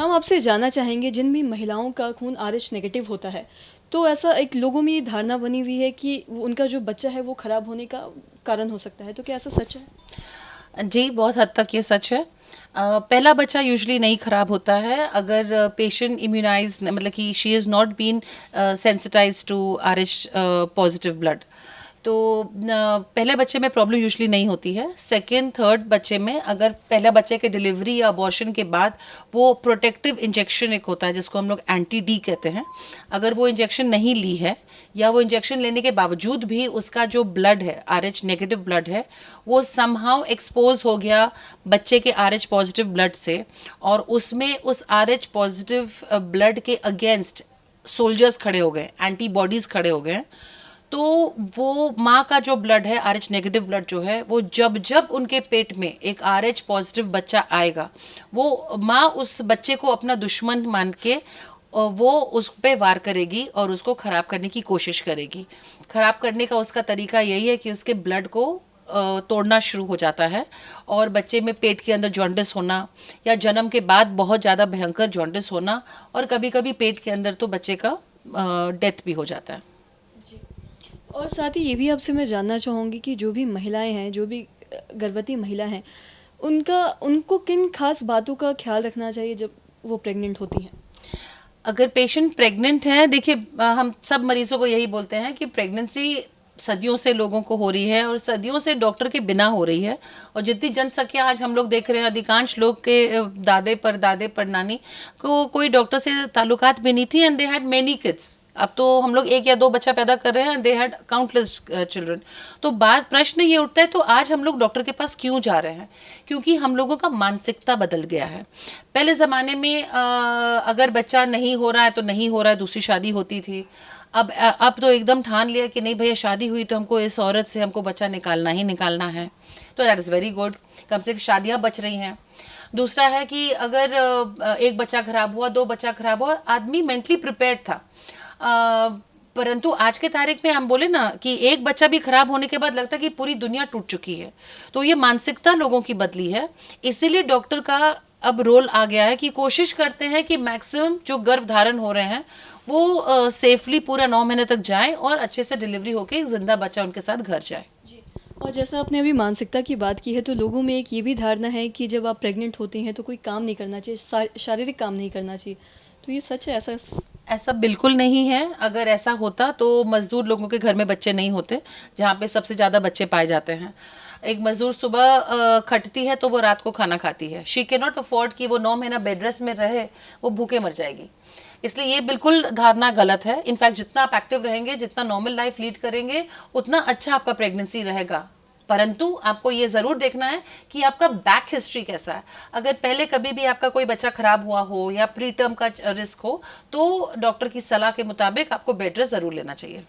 Ma'am आपसे जानना चाहेंगे जिन भी महिलाओं का खून आरएच नेगेटिव होता है, तो ऐसा एक लोगों में ये धारणा बनी हुई है कि उनका जो बच्चा है वो ख़राब होने का कारण हो सकता है, तो क्या ऐसा सच है? जी, बहुत हद तक ये सच है। पहला बच्चा यूजुअली नहीं ख़राब होता है अगर पेशेंट इम्यूनाइज़्ड मतलब कि she is not been sensitised to Rh positive blood. तो पहले बच्चे में प्रॉब्लम यूजुअली नहीं होती है। सेकंड, थर्ड बच्चे में अगर पहला बच्चे के डिलीवरी या अबॉर्शन के बाद वो प्रोटेक्टिव इंजेक्शन एक होता है जिसको हम लोग एंटी डी कहते हैं, अगर वो इंजेक्शन नहीं ली है या वो इंजेक्शन लेने के बावजूद भी उसका जो ब्लड है, आरएच नेगेटिव ब्लड है, वो समहाउ एक्सपोज हो गया बच्चे के आरएच पॉजिटिव ब्लड से, और उसमें उस आरएच पॉजिटिव ब्लड के अगेंस्ट सोल्जर्स खड़े हो गए, एंटीबॉडीज़ खड़े हो गए, तो वो माँ का जो ब्लड है, आरएच नेगेटिव ब्लड जो है, वो जब जब उनके पेट में एक आरएच पॉजिटिव बच्चा आएगा, वो माँ उस बच्चे को अपना दुश्मन मान के वो उस पे वार करेगी और उसको ख़राब करने की कोशिश करेगी। ख़राब करने का उसका तरीका यही है कि उसके ब्लड को तोड़ना शुरू हो जाता है, और बच्चे में पेट के अंदर जॉन्डिस होना या जन्म के बाद बहुत ज़्यादा भयंकर जॉन्डिस होना, और कभी कभी पेट के अंदर तो बच्चे का डेथ भी हो जाता है। जी। और साथ ही ये भी आपसे मैं जानना चाहूँगी कि जो भी महिलाएं हैं, जो भी गर्भवती महिला हैं, उनको किन खास बातों का ख्याल रखना चाहिए जब वो प्रेग्नेंट होती हैं? अगर पेशेंट प्रेग्नेंट है, देखिए हम सब मरीजों को यही बोलते हैं कि प्रेगनेंसी सदियों से लोगों को हो रही है और सदियों से डॉक्टर के बिना हो रही है, और जितनी जनसंख्या आज हम लोग देख रहे हैं, अधिकांश लोग के दादे पर नानी को कोई डॉक्टर से ताल्लुकात भी नहीं थी, and they had many kids. अब तो हम लोग एक या दो बच्चा पैदा कर रहे हैं, दे हैड काउंटलेस चिल्ड्रन। तो बात प्रश्न ये उठता है, तो आज हम लोग डॉक्टर के पास क्यों जा रहे हैं? क्योंकि हम लोगों का मानसिकता बदल गया है। पहले ज़माने में अगर बच्चा नहीं हो रहा है तो नहीं हो रहा है, दूसरी शादी होती थी। अब तो एकदम ठान लिया कि नहीं भैया, शादी हुई तो हमको इस औरत से हमको बच्चा निकालना ही निकालना है। तो दैट इज़ वेरी गुड, कम से कम शादियाँ बच रही हैं। दूसरा है कि अगर एक बच्चा खराब हुआ, दो बच्चा खराब हुआ, आदमी मेंटली प्रिपेयर्ड था। परंतु आज के तारीख में हम बोले ना कि एक बच्चा भी खराब होने के बाद लगता है कि पूरी दुनिया टूट चुकी है। तो ये मानसिकता लोगों की बदली है, इसीलिए डॉक्टर का अब रोल आ गया है कि कोशिश करते हैं कि मैक्सिमम जो गर्भ धारण हो रहे हैं वो सेफली पूरा 9 महीने तक जाए और अच्छे से डिलीवरी होके एक जिंदा बच्चा उनके साथ घर जाए। जी। और जैसा आपने अभी मानसिकता की बात की है, तो लोगों में एक ये भी धारणा है कि जब आप प्रेग्नेंट होते हैं तो कोई काम नहीं करना चाहिए, शारीरिक काम नहीं करना चाहिए, तो ये सच है ऐसा? ऐसा बिल्कुल नहीं है। अगर ऐसा होता तो मज़दूर लोगों के घर में बच्चे नहीं होते, जहाँ पे सबसे ज़्यादा बच्चे पाए जाते हैं। एक मज़दूर सुबह खटती है तो वो रात को खाना खाती है। शी कैन नॉट अफोर्ड कि वो 9 महीना बेड रेस्ट में रहे, वो भूखे मर जाएगी। इसलिए ये बिल्कुल धारणा गलत है। इनफैक्ट जितना आप एक्टिव रहेंगे, जितना नॉर्मल लाइफ लीड करेंगे, उतना अच्छा आपका प्रेगनेंसी रहेगा। परंतु आपको ये ज़रूर देखना है कि आपका बैक हिस्ट्री कैसा है। अगर पहले कभी भी आपका कोई बच्चा खराब हुआ हो या प्री टर्म का रिस्क हो, तो डॉक्टर की सलाह के मुताबिक आपको बेड रेस्ट ज़रूर लेना चाहिए।